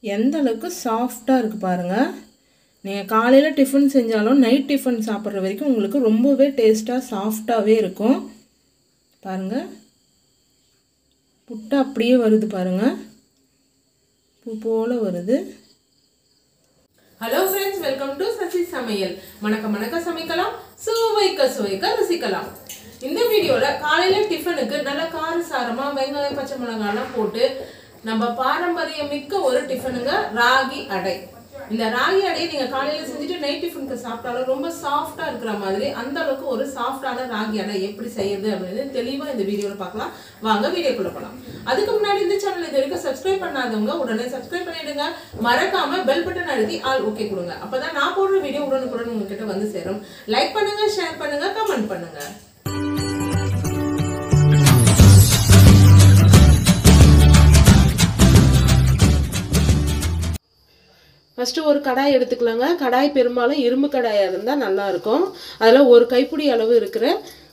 எந்த அளவுக்கு சாஃப்டாக இருக்குது பாருங்கள். நீங்கள் காலையில் டிஃபன் செஞ்சாலும் நைட் டிஃபன் சாப்பிட்ற வரைக்கும் உங்களுக்கு ரொம்பவே டேஸ்ட்டாக சாஃப்டாகவே இருக்கும். பாருங்கள், புட்டு அப்படியே வருது பாருங்கள், பூ போல் வருது. Hello friends, welcome to Sasi Samayal. மணக்க சமைக்கலாம், சுவைக்க ருசிக்கலாம். இந்த வீடியோவில் காலையில் டிஃபனுக்கு நல்ல காரசாரமாக வெங்காயம் பச்சை மிளகாலாம் போட்டு நம்ம பாரம்பரியம் மிக்க ஒரு டிஃபனுங்க ராகி அடை. இந்த ராகி அடையை நீங்கள் காலையில் செஞ்சுட்டு நைட் டிஃபனுக்கு சாப்பிட்டாலும் ரொம்ப சாஃப்டாக இருக்கிற மாதிரி அந்த அளவுக்கு ஒரு சாஃப்டான ராகி அடை எப்படி செய்யுது அப்படின்னு தெளிவாக இந்த வீடியோவில் பார்க்கலாம். வாங்க வீடியோக்குள்ள போகலாம். அதுக்கு முன்னாடி இந்த சேனல் இது வரைக்கும் சப்ஸ்கிரைப் பண்ணாதவங்க உடனே சப்ஸ்கிரைப் பண்ணிடுங்க. மறக்காம பெல் பட்டன் அழுத்தி ஆல் ஓகே கொடுங்க. அப்பதான் நான் போடுற வீடியோ உடனுக்குடன் உங்ககிட்ட வந்து சேரும். லைக் பண்ணுங்க, ஷேர் பண்ணுங்க, கமெண்ட் பண்ணுங்க. ஃபஸ்ட்டு ஒரு கடாய் எடுத்துக்கலாங்க. கடாய் பெரும்பாலும் இரும்பு கடாயாக இருந்தால் நல்லாயிருக்கும். அதில் ஒரு கைப்பிடி அளவு இருக்கிற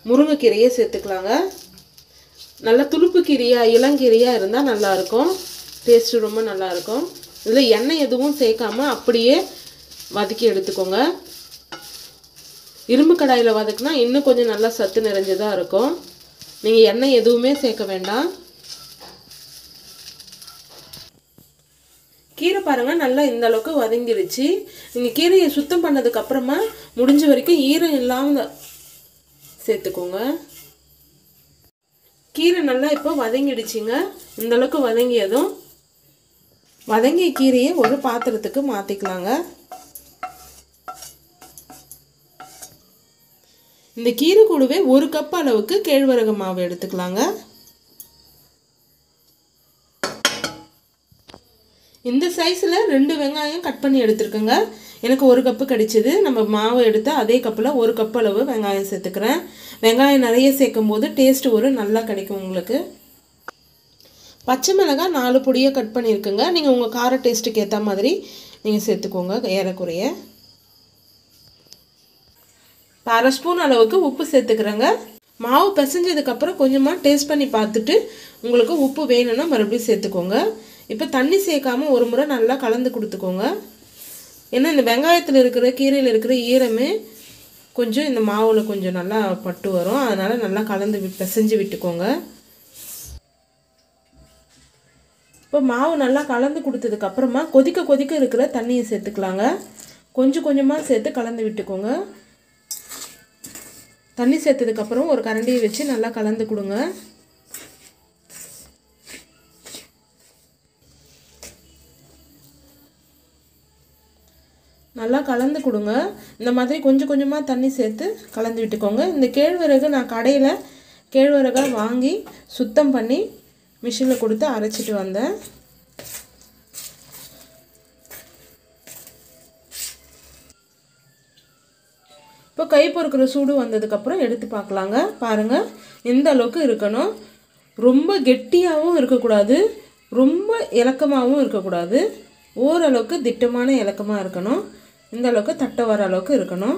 முருங்கைக்கீரையை சேர்த்துக்கலாங்க. நல்லா துளுப்பு கீரையாக இளங்கீரையாக இருந்தால் நல்லாயிருக்கும், டேஸ்ட்டு ரொம்ப நல்லாயிருக்கும். இதில் எண்ணெய் எதுவும் சேர்க்காமல் அப்படியே வதக்கி எடுத்துக்கோங்க. இரும்பு கடாயில் வதக்குனா இன்னும் கொஞ்சம் நல்லா சத்து நிறைஞ்சதாக இருக்கும். நீங்கள் எண்ணெய் எதுவுமே சேர்க்க வேண்டாம். கீரை பாருங்கள் நல்லா இந்த அளவுக்கு வதங்கிடுச்சு. நீங்கள் கீரையை சுத்தம் பண்ணதுக்கு அப்புறமா முடிஞ்ச வரைக்கும் ஈரம் இல்லாமல் சேர்த்துக்கோங்க. கீரை நல்லா இப்போ வதங்கிடுச்சிங்க. இந்த அளவுக்கு வதங்கியதும் வதங்கிய கீரையை ஒரு பாத்திரத்துக்கு மாற்றிக்கலாங்க. இந்த கீரை கூடவே ஒரு கப் அளவுக்கு கேழ்வரகு மாவு எடுத்துக்கலாங்க. இந்த சைஸில் 2 வெங்காயம் கட் பண்ணி எடுத்துருக்கேங்க. எனக்கு ஒரு கப்பு கிடைச்சிது. நம்ம மாவு எடுத்து அதே கப்பில் ஒரு கப் அளவு வெங்காயம் சேர்த்துக்கிறேன். வெங்காயம் நிறைய சேர்க்கும் போது டேஸ்ட்டு ஒரு நல்லா கிடைக்கும் உங்களுக்கு. பச்சை மிளகாய் 4 பொடியை கட் பண்ணியிருக்குங்க. நீங்கள் உங்கள் கார டேஸ்ட்டுக்கு ஏற்ற மாதிரி நீங்கள் சேர்த்துக்கோங்க. ஏறக்குறைய 1/2 ஸ்பூன் அளவுக்கு உப்பு சேர்த்துக்கிறேங்க. மாவு பிசைஞ்சதுக்கப்புறம் கொஞ்சமாக டேஸ்ட் பண்ணி பார்த்துட்டு உங்களுக்கு உப்பு வேணும்னா மறுபடியும் சேர்த்துக்கோங்க. இப்போ தண்ணி சேர்க்காமல் ஒரு முறை நல்லா கலந்து கொடுத்துக்கோங்க. ஏன்னா இந்த வெங்காயத்தில் இருக்கிற கீரையில் இருக்கிற ஈரமே கொஞ்சம் இந்த மாவில் கொஞ்சம் நல்லா பட்டு வரும். அதனால் நல்லா கலந்து பிசைஞ்சு விட்டுக்கோங்க. இப்போ மாவு நல்லா கலந்து கொடுத்ததுக்கப்புறமா கொதிக்க இருக்கிற தண்ணியை சேர்த்துக்கலாங்க. கொஞ்சம் கொஞ்சமாக சேர்த்து கலந்து விட்டுக்கோங்க. தண்ணி சேர்த்ததுக்கப்புறம் ஒரு கரண்டியை வச்சு நல்லா கலந்து கொடுங்க. நல்லா கலந்து கொடுங்க. இந்த மாதிரி கொஞ்சம் கொஞ்சமாக தண்ணி சேர்த்து கலந்து விட்டுக்கோங்க. இந்த கேழ்வரகு நான் கடையில் கேழ்வரகாக வாங்கி சுத்தம் பண்ணி மிஷினில் கொடுத்து அரைச்சிட்டு வந்தேன். இப்போ கை பொறுக்கிற சூடு வந்ததுக்கப்புறம் எடுத்து பார்க்கலாங்க. பாருங்கள், இந்த அளவுக்கு இருக்கணும். ரொம்ப கெட்டியாகவும் இருக்கக்கூடாது, ரொம்ப இலக்கமாகவும் இருக்கக்கூடாது. ஓரளவுக்கு திட்டமான இலக்கமாக இருக்கணும். இந்த அளவுக்கு தட்டை வர அளவுக்கு இருக்கணும்.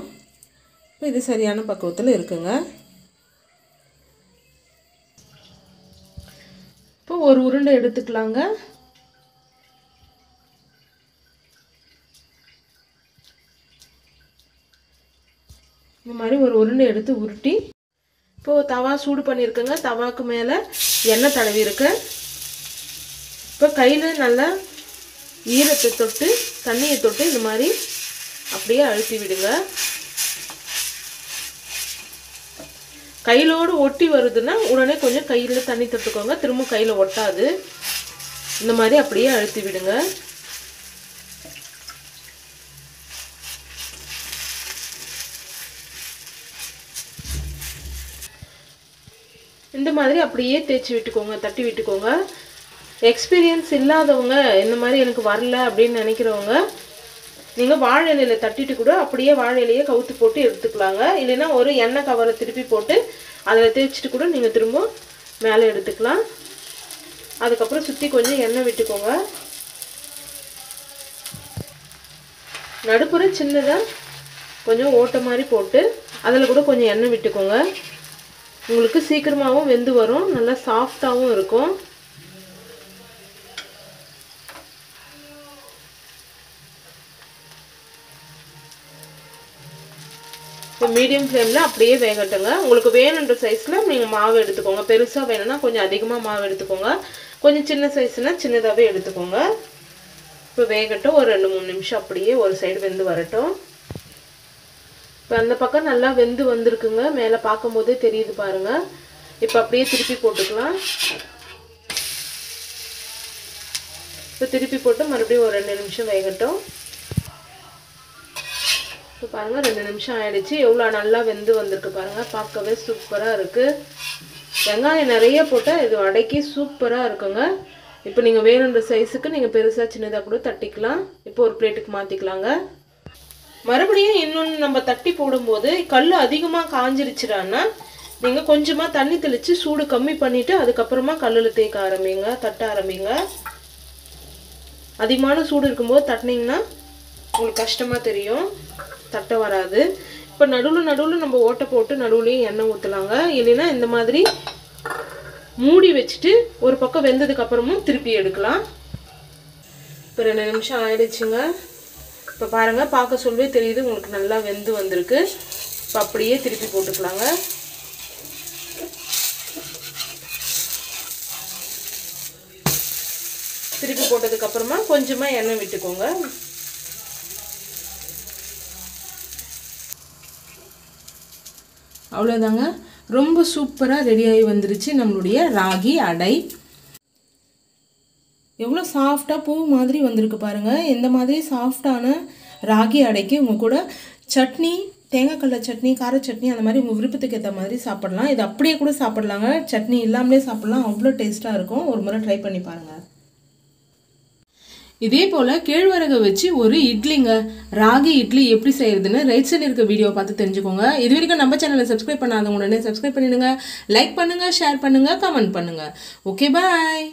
இப்போ இது சரியான பக்குவத்தில் இருக்குங்க. இப்போ ஒரு உருண்டை எடுத்துக்கலாங்க. இந்த மாதிரி ஒரு உருண்டை எடுத்து உருட்டி இப்போது தவா சூடு பண்ணியிருக்குங்க. தவாக்கு மேலே எண்ணெய் தடவி இருக்கு. இப்போ கையில் நல்லா ஈரத்தை தொட்டு தண்ணியை தொட்டு இந்த மாதிரி அப்படியே அழுத்தி விடுங்க. கையிலோடு ஒட்டி வருதுன்னா உடனே கொஞ்சம் கையில் தண்ணி தொட்டுக்கோங்க. திரும்ப கையில் ஒட்டாது. இந்த மாதிரி அப்படியே அழுத்தி விடுங்க. இந்த மாதிரி அப்படியே தேய்ச்சி விட்டுக்கோங்க, தட்டி விட்டுக்கோங்க. எக்ஸ்பீரியன்ஸ் இல்லாதவங்க இந்த மாதிரி எனக்கு வரல அப்படின்னு நினைக்கிறவங்க நீங்கள் வாழை இலையில் தட்டிட்டு கூட அப்படியே வாழை இலையை கவுத்து போட்டு எடுத்துக்கலாங்க. இல்லைன்னா ஒரு எண்ணெய் கவரை திருப்பி போட்டு அதில் தேய்ச்சிட்டு கூட நீங்கள் திரும்ப மேலே எடுத்துக்கலாம். அதுக்கப்புறம் சுற்றி கொஞ்சம் எண்ணெய் விட்டுக்கோங்க. நடுப்புற சின்னதாக கொஞ்சம் ஓட்டை மாதிரி போட்டு அதில் கூட கொஞ்சம் எண்ணெய் விட்டுக்கோங்க. உங்களுக்கு சீக்கிரமாகவும் வெந்து வரும், நல்லா சாஃப்டாகவும் இருக்கும். இப்போ மீடியம் ஃப்ளேமில் அப்படியே வேகட்டுங்க. உங்களுக்கு வேணுன்ற சைஸில் நீங்கள் மாவு எடுத்துக்கோங்க. பெருசாக வேணும்னா கொஞ்சம் அதிகமாக மாவு எடுத்துக்கோங்க, கொஞ்சம் சின்ன சைஸ்னால் சின்னதாகவே எடுத்துக்கோங்க. இப்போ வேகட்டும், ஒரு 2-3 நிமிஷம் அப்படியே ஒரு சைடு வெந்து வரட்டும். இப்போ அந்த பக்கம் நல்லா வெந்து வந்திருக்குங்க, மேலே பார்க்கும்போதே தெரியுது பாருங்கள். இப்போ அப்படியே திருப்பி போட்டுக்கலாம். இப்போ திருப்பி போட்டு மறுபடியும் ஒரு 2 நிமிஷம் வேகட்டும். இப்போ பாருங்கள் 2 நிமிஷம் ஆயிடுச்சு. எவ்வளோ நல்லா வெந்து வந்திருக்கு பாருங்கள், பார்க்கவே சூப்பராக இருக்குது. வெங்காயம் நிறைய போட்டால் இது அடைக்கி சூப்பராக இருக்குங்க. இப்போ நீங்கள் வேணுன்ற சைஸுக்கு நீங்கள் பெருசாக சின்னதாக கூட தட்டிக்கலாம். இப்போ ஒரு பிளேட்டுக்கு மாற்றிக்கலாங்க. மறுபடியும் இன்னொன்று நம்ம தட்டி போடும்போது கல் அதிகமாக காஞ்சிருச்சுடான்னா நீங்கள் கொஞ்சமாக தண்ணி தெளித்து சூடு கம்மி பண்ணிவிட்டு அதுக்கப்புறமா கல்லில் தேய்க்க ஆரம்பிங்க, தட்ட ஆரம்பிங்க. அதிகமான சூடு இருக்கும்போது தட்டினீங்கன்னா உங்களுக்கு கஷ்டமாக தெரியும், தட்ட வராது. இப்போ நடுவில் நம்ம ஓட்டை போட்டு நடுவுலையும் எண்ணெய் ஊற்றலாங்க. இல்லைன்னா இந்த மாதிரி மூடி வச்சுட்டு ஒரு பக்கம் வெந்ததுக்கப்புறமும் திருப்பி எடுக்கலாம். இப்போ 2 நிமிஷம் ஆயிடுச்சுங்க. இப்போ பாருங்கள், பார்க்க சொல்லவே தெரியுது உங்களுக்கு நல்லா வெந்து வந்திருக்கு. இப்போ அப்படியே திருப்பி போட்டுக்கலாங்க. திருப்பி போட்டதுக்கப்புறமா கொஞ்சமாக எண்ணெய் விட்டுக்கோங்க. அவ்வளோதாங்க, ரொம்ப சூப்பராக ரெடியாகி வந்துருச்சு நம்மளுடைய ராகி அடை. எவ்வளோ சாஃப்டாக பூ மாதிரி வந்திருக்கு பாருங்கள். இந்த மாதிரி சாஃப்டான ராகி அடைக்கு உங்கள் கூட சட்னி, தேங்காய் கடலை சட்னி, கார சட்னி, அந்த மாதிரி உங்கள் விருப்பத்துக்கு ஏற்ற மாதிரி சாப்பிடலாம். இது அப்படியே கூட சாப்பிட்லாங்க, சட்னி இல்லாமலே சாப்பிட்லாம், அவ்வளோ டேஸ்ட்டாக இருக்கும். ஒரு முறை ட்ரை பண்ணி பாருங்கள். இதே போல் கேழ்வரகை வச்சு ஒரு இட்லிங்க, ராகி இட்லி எப்படி செய்யறதுன்னு ரைட் சைடில் இருக்க வீடியோ பார்த்து தெரிஞ்சுக்கோங்க. இது வரைக்கும் நம்ம சேனலை சப்ஸ்கிரைப் பண்ணாதவங்க உடனே சப்ஸ்கிரைப் பண்ணிடுங்க. லைக் பண்ணுங்கள், ஷேர் பண்ணுங்கள், கமெண்ட் பண்ணுங்கள். ஓகே, பாய்.